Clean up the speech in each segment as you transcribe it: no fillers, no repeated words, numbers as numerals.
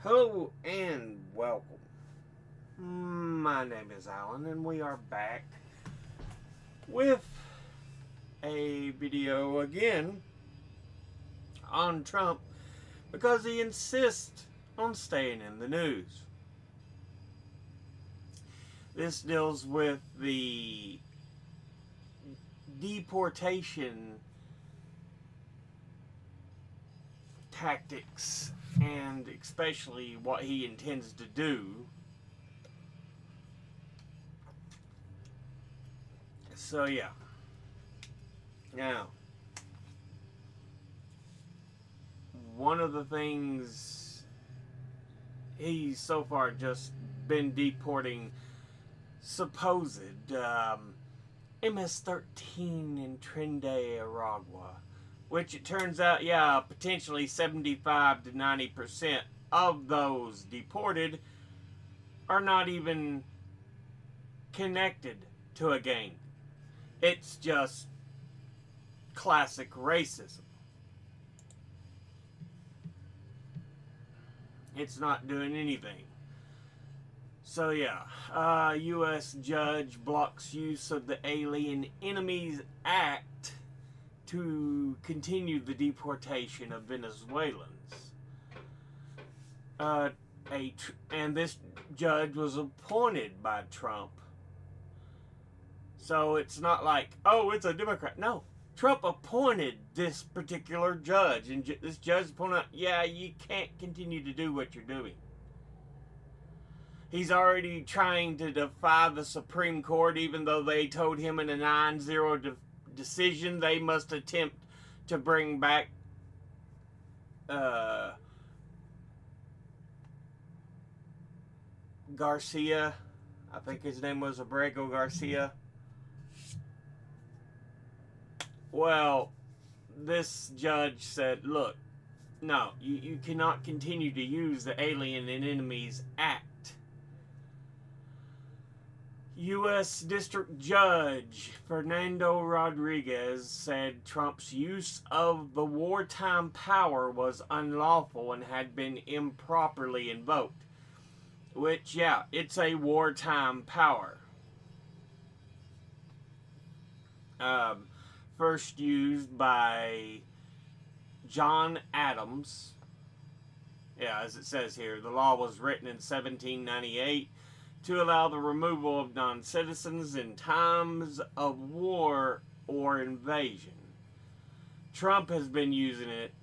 Hello and welcome. My name is Alan and we are back with a video again on Trump because he insists on staying in the news. This deals with the deportation tactics and especially what he intends to do. So yeah. Now, one of the things he's so far just been deporting supposed MS-13 in Trinidad, Aragua, which it turns out, potentially 75 to 90% of those deported are not even connected to a gang. It's just classic racism. It's not doing anything. So U.S. judge blocks use of the Alien Enemies Act to continue the deportation of Venezuelans. And this judge was appointed by Trump. So it's not like, oh, it's a Democrat. No, Trump appointed this particular judge. And this judge pointed out, you can't continue to do what you're doing. He's already trying to defy the Supreme Court, even though they told him in a 9-0 decision they must attempt to bring back Garcia. I think his name was Abrego Garcia. Well, this judge said, look, no, you cannot continue to use the Alien and Enemies Act. U.S. District Judge Fernando Rodriguez said Trump's use of the wartime power was unlawful and had been improperly invoked. Which, it's a wartime power. First used by John Adams. As it says here, the law was written in 1798 to allow the removal of non-citizens in times of war or invasion. Trump has been using it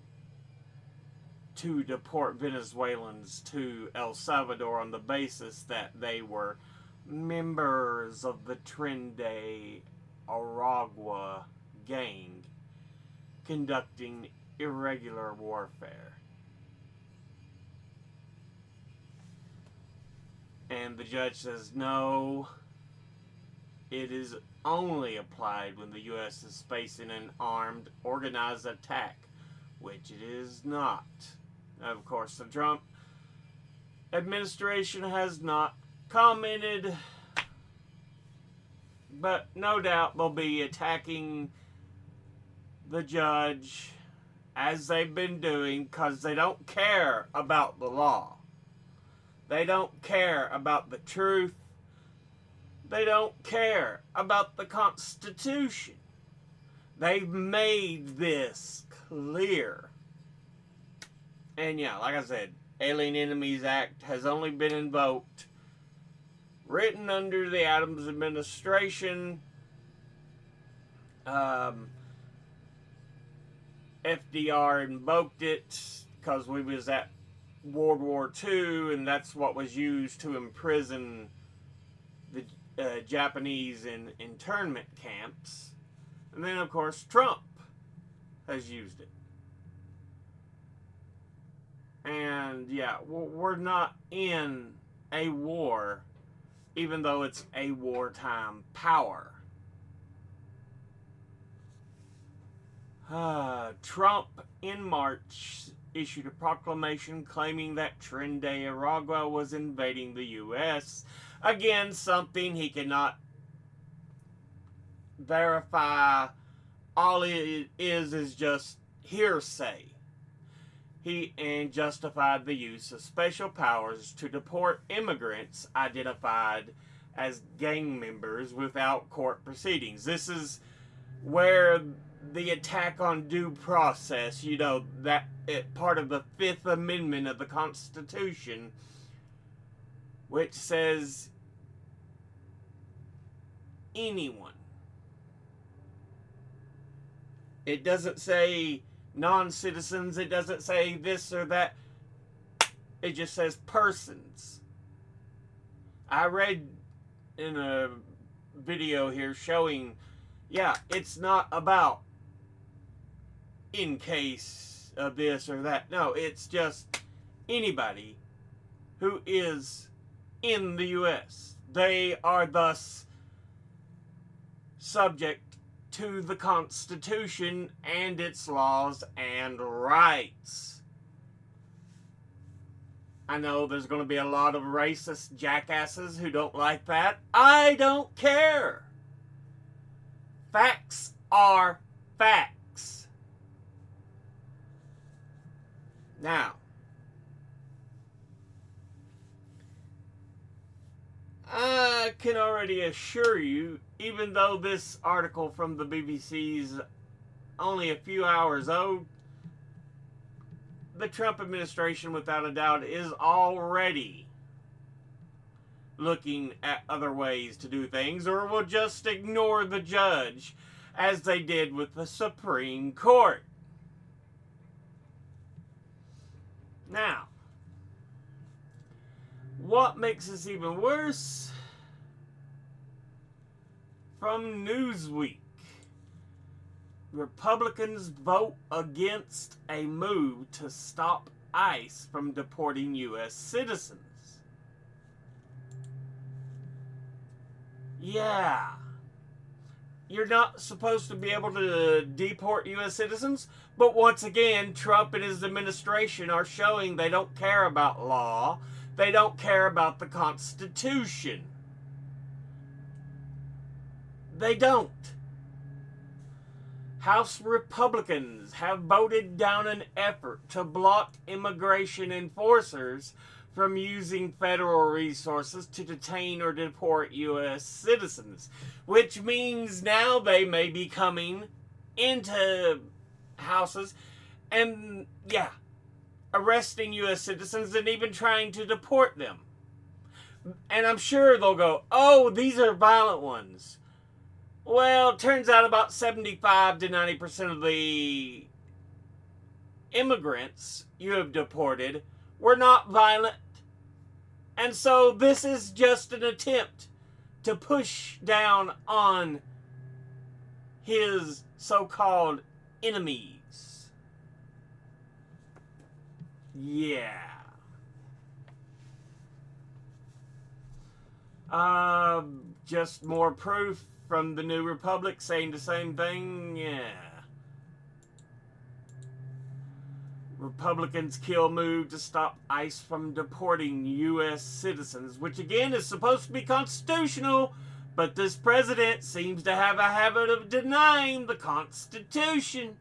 to deport Venezuelans to El Salvador on the basis that they were members of the Trinidad Aragua gang conducting irregular warfare. And the judge says, no, it is only applied when the U.S. is facing an armed, organized attack, which it is not. Of course, the Trump administration has not commented, but no doubt they'll be attacking the judge as they've been doing because they don't care about the law. They don't care about the truth. They don't care about the Constitution. They've made this clear. And like I said, Alien Enemies Act has only been invoked, written under the Adams administration. FDR invoked it because we was at World War II, and that's what was used to imprison the Japanese in internment camps. And then, of course, Trump has used it. And, we're not in a war, even though it's a wartime power. Trump, in March, issued a proclamation claiming that Trinidad Aragua was invading the U.S. Again, something he cannot verify. All it is just hearsay. and justified the use of special powers to deport immigrants identified as gang members without court proceedings. This is where the attack on due process, that part of the Fifth Amendment of the Constitution, which says anyone. It doesn't say non-citizens, it doesn't say this or that. It just says persons. I read in a video here showing, it's not about in case of this or that. No, it's just anybody who is in the U.S. They are thus subject to the Constitution and its laws and rights. I know there's going to be a lot of racist jackasses who don't like that. I don't care. Facts are facts. Now, I can already assure you, even though this article from the BBC's only a few hours old, the Trump administration, without a doubt, is already looking at other ways to do things, or will just ignore the judge, as they did with the Supreme Court. Now, what makes this even worse? From Newsweek, Republicans vote against a move to stop ICE from deporting U.S. citizens. Yeah. You're not supposed to be able to deport U.S. citizens, but once again, Trump and his administration are showing they don't care about law. They don't care about the Constitution. They don't. House Republicans have voted down an effort to block immigration enforcers from using federal resources to detain or deport U.S. citizens, which means now they may be coming into houses and, arresting U.S. citizens and even trying to deport them. And I'm sure they'll go, oh, these are violent ones. Well, it turns out about 75 to 90% of the immigrants you have deported were not violent. And so this is just an attempt to push down on his so-called enemies. Yeah. Just more proof from the New Republic saying the same thing. Yeah. Republicans kill move to stop ICE from deporting U.S. citizens, which again is supposed to be constitutional, but this president seems to have a habit of denying the Constitution.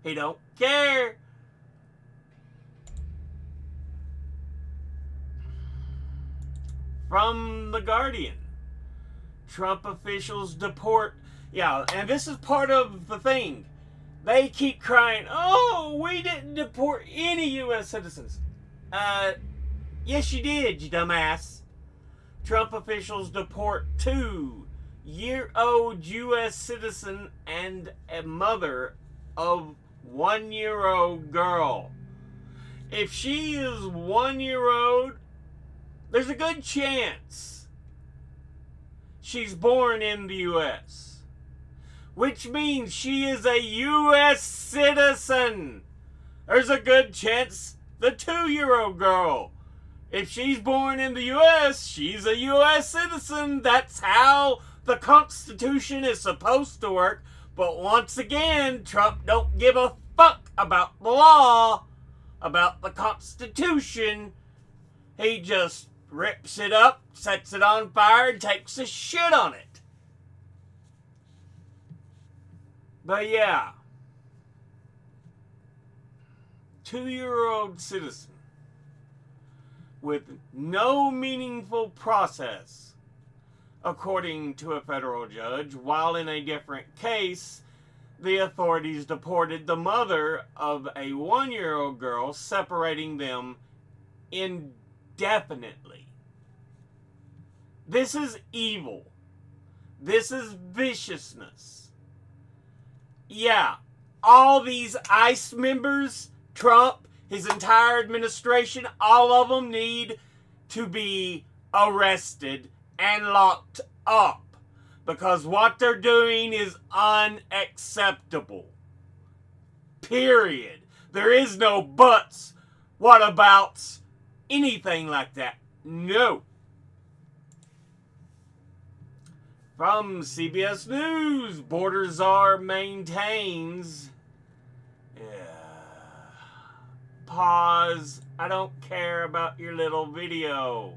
He don't care. From The Guardian, Trump officials deport. Yeah, and this is part of the thing. They keep crying, oh, we didn't deport any U.S. citizens. Yes, you did, you dumbass. Trump officials deport 2-year-old U.S. citizen and a mother of 1-year-old girl. If she is 1-year-old, there's a good chance she's born in the U.S., which means she is a U.S. citizen. There's a good chance the 2-year-old girl, if she's born in the U.S., she's a U.S. citizen. That's how the Constitution is supposed to work. But once again, Trump don't give a fuck about the law, about the Constitution. He just rips it up, sets it on fire, and takes a shit on it. But yeah, 2-year-old citizen with no meaningful process, according to a federal judge, while in a different case, the authorities deported the mother of a 1-year-old girl, separating them indefinitely. This is evil. This is viciousness. Yeah, all these ICE members, Trump, his entire administration, all of them need to be arrested and locked up because what they're doing is unacceptable. Period. There is no buts, whatabouts, anything like that. No. From CBS News, Border Czar maintains... Pause. I don't care about your little video.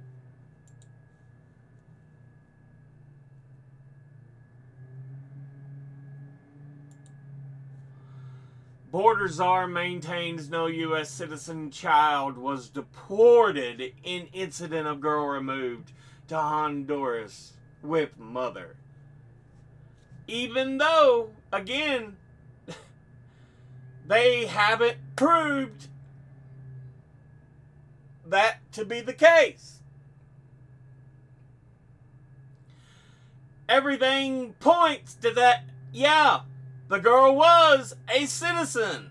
Border Czar maintains no U.S. citizen child was deported in incident of girl removed to Honduras with mother. Even though, again, they haven't proved that to be the case. Everything points to that, yeah, the girl was a citizen.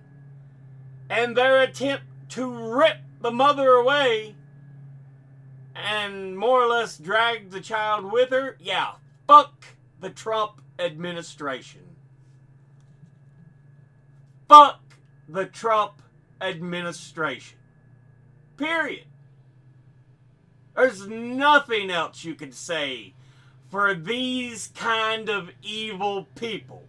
And their attempt to rip the mother away and more or less drag the child with her, yeah, fuck the Trump administration. Fuck the Trump administration. Period. There's nothing else you could say for these kind of evil people.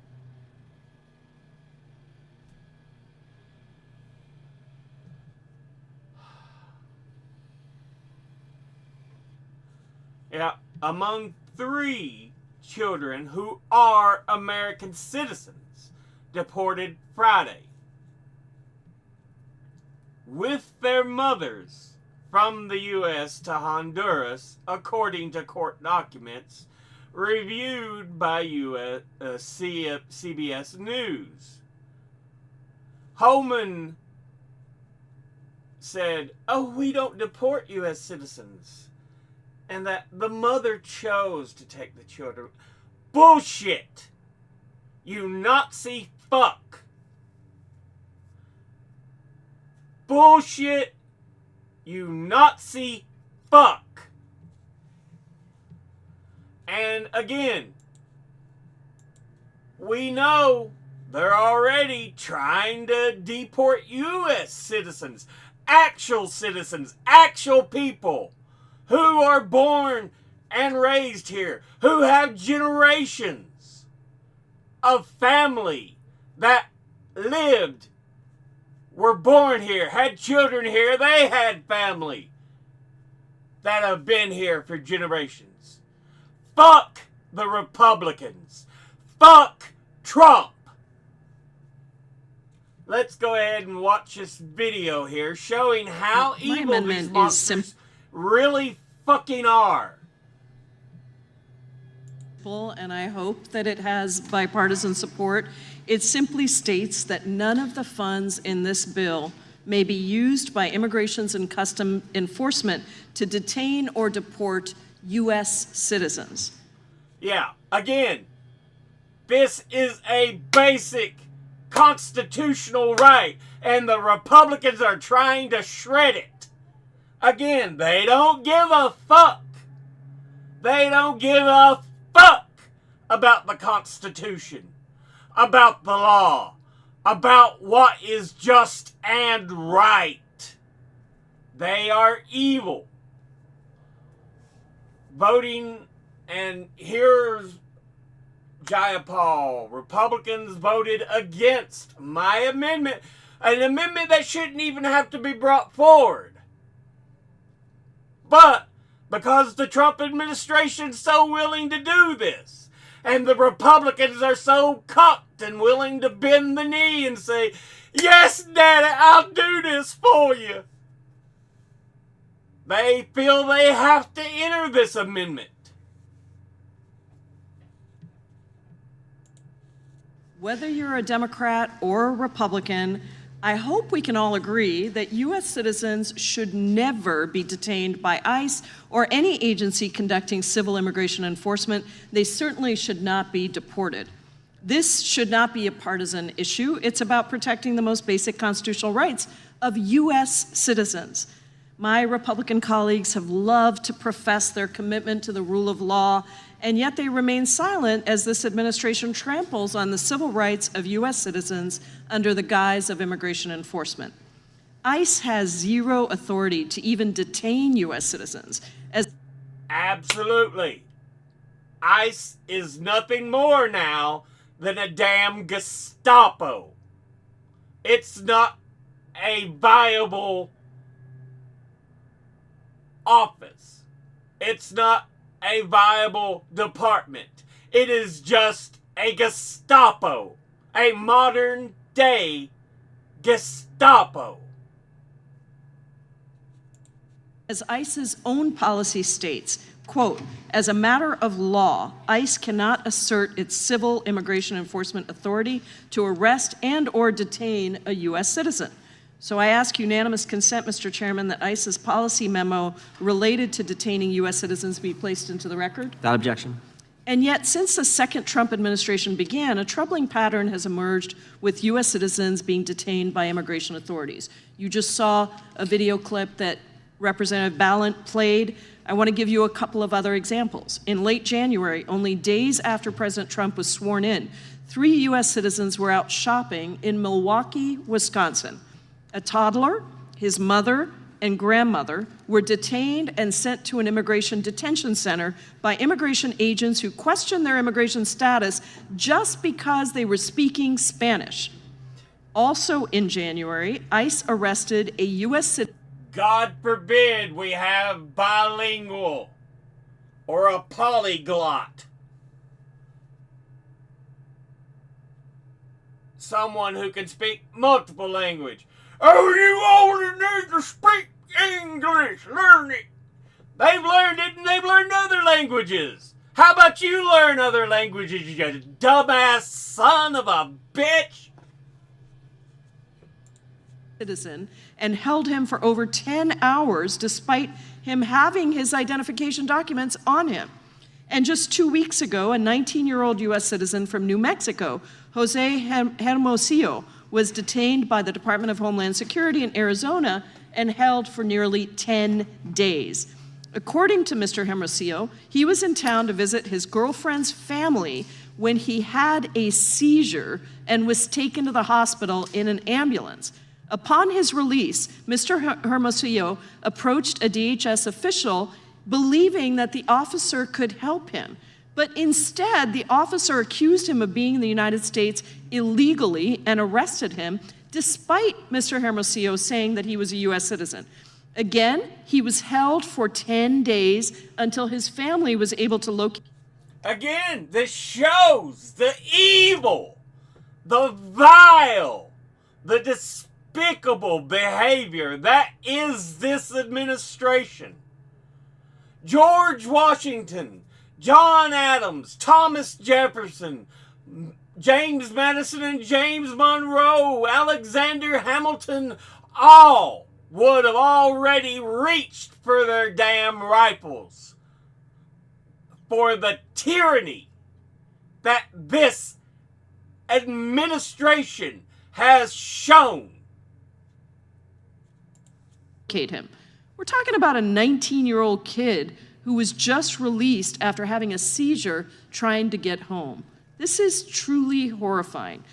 Yeah, among 3 children who are American citizens deported Friday with their mothers from the U.S. to Honduras, according to court documents reviewed by CBS News. Holman said, "Oh, we don't deport U.S. citizens," and that the mother chose to take the children. Bullshit! You Nazi fuck! Bullshit! You Nazi fuck! And again, we know they're already trying to deport U.S. citizens, actual people who are born and raised here, who have generations of family that lived, were born here, had children here, they had family that have been here for generations. Fuck the Republicans. Fuck Trump. Let's go ahead and watch this video here showing how evil these monsters really fucking are. And I hope that it has bipartisan support. It simply states that none of the funds in this bill may be used by Immigration and Customs Enforcement to detain or deport U.S. citizens. Yeah, again, this is a basic constitutional right, and the Republicans are trying to shred it. Again, they don't give a fuck. They don't give a fuck about the Constitution, about the law, about what is just and right. They are evil. Voting, and here's Jayapal. Republicans voted against my amendment, an amendment that shouldn't even have to be brought forward. But because the Trump administration is so willing to do this, and the Republicans are so cocked and willing to bend the knee and say, Yes, Daddy, I'll do this for you. They feel they have to enter this amendment. Whether you're a Democrat or a Republican, I hope we can all agree that U.S. citizens should never be detained by ICE or any agency conducting civil immigration enforcement. They certainly should not be deported. This should not be a partisan issue. It's about protecting the most basic constitutional rights of U.S. citizens. My Republican colleagues have loved to profess their commitment to the rule of law, and yet they remain silent as this administration tramples on the civil rights of U.S. citizens under the guise of immigration enforcement. ICE has zero authority to even detain U.S. citizens. Absolutely. ICE is nothing more now than a damn Gestapo. It's not a viable office. It's not a viable department. It is just a Gestapo. A modern day Gestapo. As ICE's own policy states, quote, as a matter of law, ICE cannot assert its civil immigration enforcement authority to arrest and or detain a U.S. citizen. So I ask unanimous consent, Mr. Chairman, that ICE's policy memo related to detaining U.S. citizens be placed into the record. Without objection. And yet, since the second Trump administration began, a troubling pattern has emerged with U.S. citizens being detained by immigration authorities. You just saw a video clip that Representative Ballant played. I want to give you a couple of other examples. In late January, only days after President Trump was sworn in, 3 U.S. citizens were out shopping in Milwaukee, Wisconsin. A toddler, his mother, and grandmother were detained and sent to an immigration detention center by immigration agents who questioned their immigration status just because they were speaking Spanish. Also in January, ICE arrested a U.S. citizen. God forbid we have bilingual or a polyglot. Someone who can speak multiple languages. Oh, you only need to speak English. Learn it. They've learned it and they've learned other languages. How about you learn other languages, you dumbass son of a bitch? Citizen and held him for over 10 hours despite him having his identification documents on him. And just 2 weeks ago, a 19-year-old U.S. citizen from New Mexico, Jose Hermosillo, was detained by the Department of Homeland Security in Arizona and held for nearly 10 days. According to Mr. Hermosillo, he was in town to visit his girlfriend's family when he had a seizure and was taken to the hospital in an ambulance. Upon his release, Mr. Hermosillo approached a DHS official believing that the officer could help him. But instead, the officer accused him of being in the United States illegally and arrested him, despite Mr. Hermosillo saying that he was a U.S. citizen. Again, he was held for 10 days until his family was able to locate. Again, this shows the evil, the vile, the despicable behavior that is this administration. George Washington, John Adams, Thomas Jefferson, James Madison and James Monroe, Alexander Hamilton, all would have already reached for their damn rifles for the tyranny that this administration has shown. Him. We're talking about a 19-year-old kid who was just released after having a seizure trying to get home. This is truly horrifying.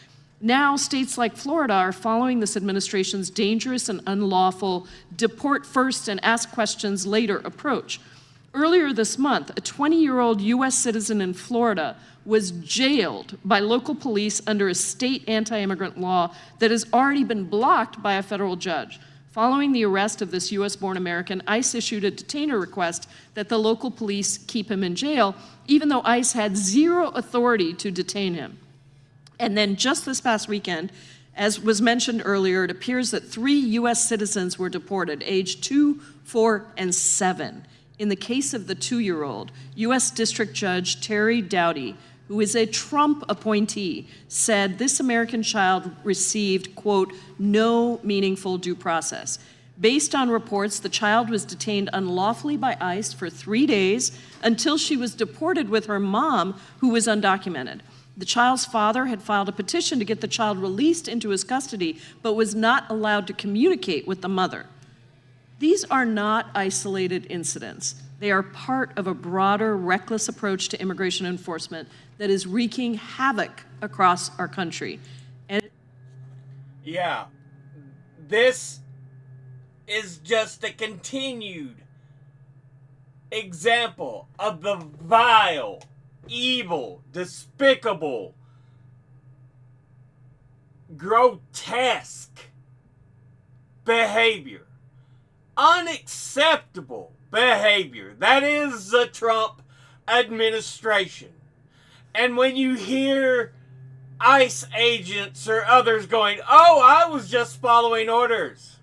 Now, states like Florida are following this administration's dangerous and unlawful deport first and ask questions later approach. Earlier this month, a 20-year-old U.S. citizen in Florida was jailed by local police under a state anti-immigrant law that has already been blocked by a federal judge. Following the arrest of this U.S.-born American, ICE issued a detainer request that the local police keep him in jail, even though ICE had zero authority to detain him. And then just this past weekend, As was mentioned earlier, it appears that 3 U.S. citizens were deported, aged 2, 4, and 7. In the case of the 2-year-old, U.S. District Judge Terry Doughty, who is a Trump appointee, said this American child received, quote, no meaningful due process. Based on reports, the child was detained unlawfully by ICE for 3 days until she was deported with her mom, who was undocumented. The child's father had filed a petition to get the child released into his custody, but was not allowed to communicate with the mother. These are not isolated incidents. They are part of a broader, reckless approach to immigration enforcement that is wreaking havoc across our country. And yeah, this is just a continued example of the vile, evil, despicable, grotesque behavior, unacceptable behavior that is the Trump administration. And when you hear ICE agents or others going, oh, I was just following orders,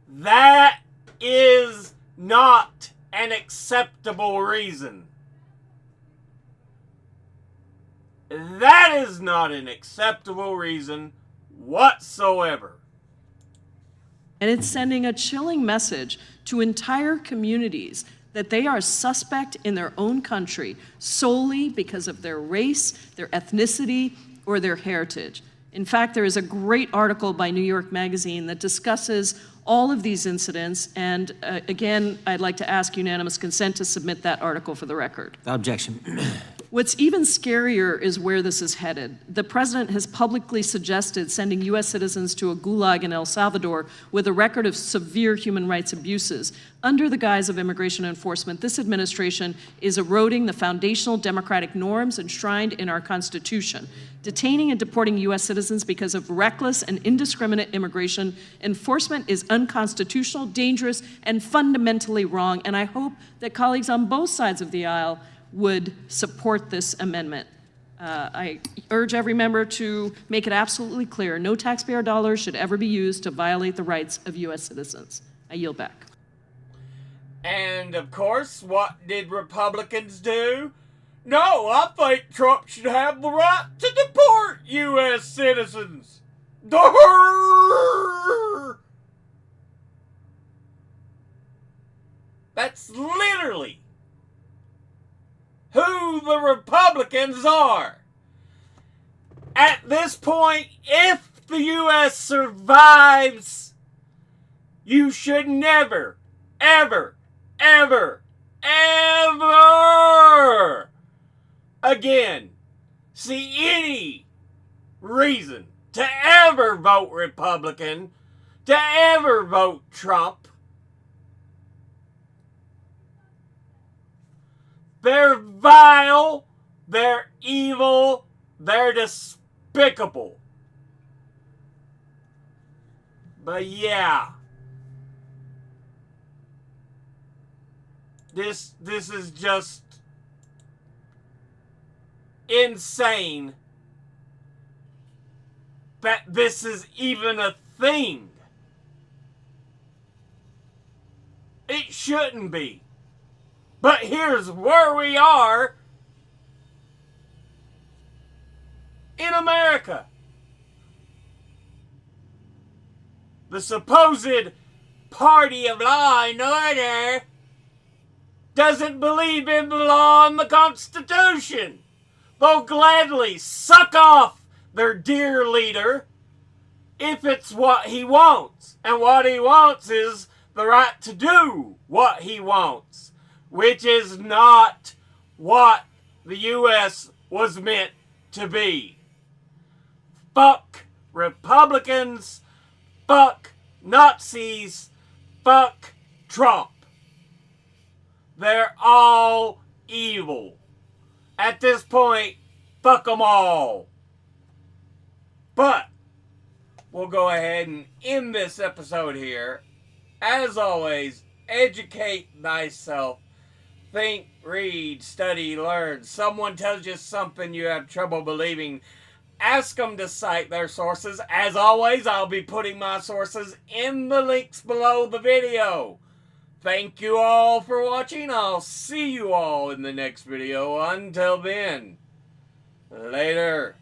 that is not an acceptable reason. That is not an acceptable reason whatsoever. And it's sending a chilling message to entire communities that they are suspect in their own country solely because of their race, their ethnicity, or their heritage. In fact, there is a great article by New York Magazine that discusses all of these incidents, and again, I'd like to ask unanimous consent to submit that article for the record. Without objection. What's even scarier is where this is headed. The president has publicly suggested sending U.S. citizens to a gulag in El Salvador with a record of severe human rights abuses. Under the guise of immigration enforcement, this administration is eroding the foundational democratic norms enshrined in our Constitution. Detaining and deporting U.S. citizens because of reckless and indiscriminate immigration enforcement is unconstitutional, dangerous, and fundamentally wrong, and I hope that colleagues on both sides of the aisle would support this amendment. I urge every member to make it absolutely clear, no taxpayer dollars should ever be used to violate the rights of U.S. citizens. I yield back. And, of course, what did Republicans do? No, I think Trump should have the right to deport U.S. citizens. That's literally who the Republicans are. At this point, if the U.S. survives, you should never, ever, ever, ever again see any reason to ever vote Republican, to ever vote Trump. They're vile, they're evil, they're despicable. But yeah, this is just insane that this is even a thing. It shouldn't be. But here's where we are in America. The supposed party of law and order doesn't believe in the law and the Constitution. They'll gladly suck off their dear leader if it's what he wants. And what he wants is the right to do what he wants, which is not what the U.S. was meant to be. Fuck Republicans, fuck Nazis, fuck Trump. They're all evil. At this point, fuck them all. But we'll go ahead and end this episode here. As always, educate thyself. Think, read, study, learn. Someone tells you something you have trouble believing. Ask them to cite their sources. As always, I'll be putting my sources in the links below the video. Thank you all for watching. I'll see you all in the next video. Until then, later.